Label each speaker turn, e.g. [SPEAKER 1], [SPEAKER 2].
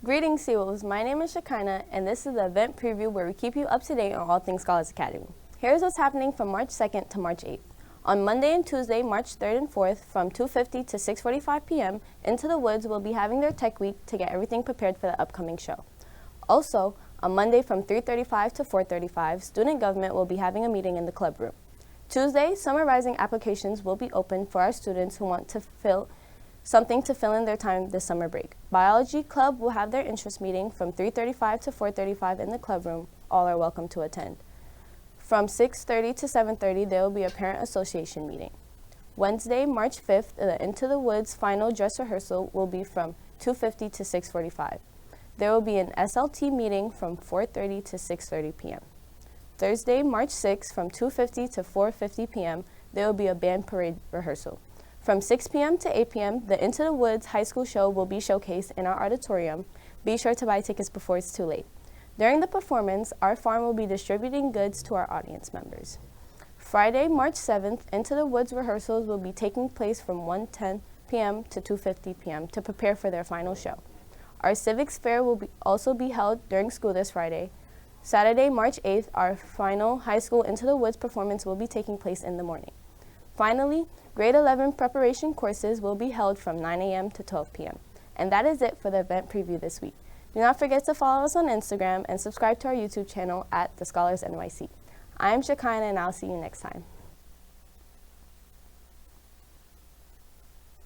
[SPEAKER 1] Greetings, seawolves. My name is Shekinah, and this is the event preview where we keep you up to date on all things Scholars Academy. Here's what's happening from March 2nd to March 8th. On Monday and Tuesday, March 3rd and 4th, from 2:50 to 6:45 p.m., Into the Woods will be having their tech week to get everything prepared for the upcoming show. Also, on Monday from 3:35 to 4:35, Student Government will be having a meeting in the club room. Tuesday, Summer Rising applications will be open for our students who want to fill in their time this summer break. Biology Club will have their interest meeting from 3:35 to 4:35 in the club room. All are welcome to attend. From 6:30 to 7:30, there will be a parent association meeting. Wednesday, March 5th, the Into the Woods final dress rehearsal will be from 2:50 to 6:45. There will be an SLT meeting from 4:30 to 6:30 p.m. Thursday, March 6th, from 2:50 to 4:50 p.m., there will be a band parade rehearsal. From 6 p.m. to 8 p.m., the Into the Woods High School show will be showcased in our auditorium. Be sure to buy tickets before it's too late. During the performance, our farm will be distributing goods to our audience members. Friday, March 7th, Into the Woods rehearsals will be taking place from 1:10 p.m. to 2:50 p.m. to prepare for their final show. Our civics fair will also be held during school this Friday. Saturday, March 8th, our final high school Into the Woods performance will be taking place in the morning. Finally, grade 11 preparation courses will be held from 9 a.m. to 12 p.m. And that is it for the event preview this week. Do not forget to follow us on Instagram and subscribe to our YouTube channel at TheScholarsNYC. I am Shekinah, and I'll see you next time.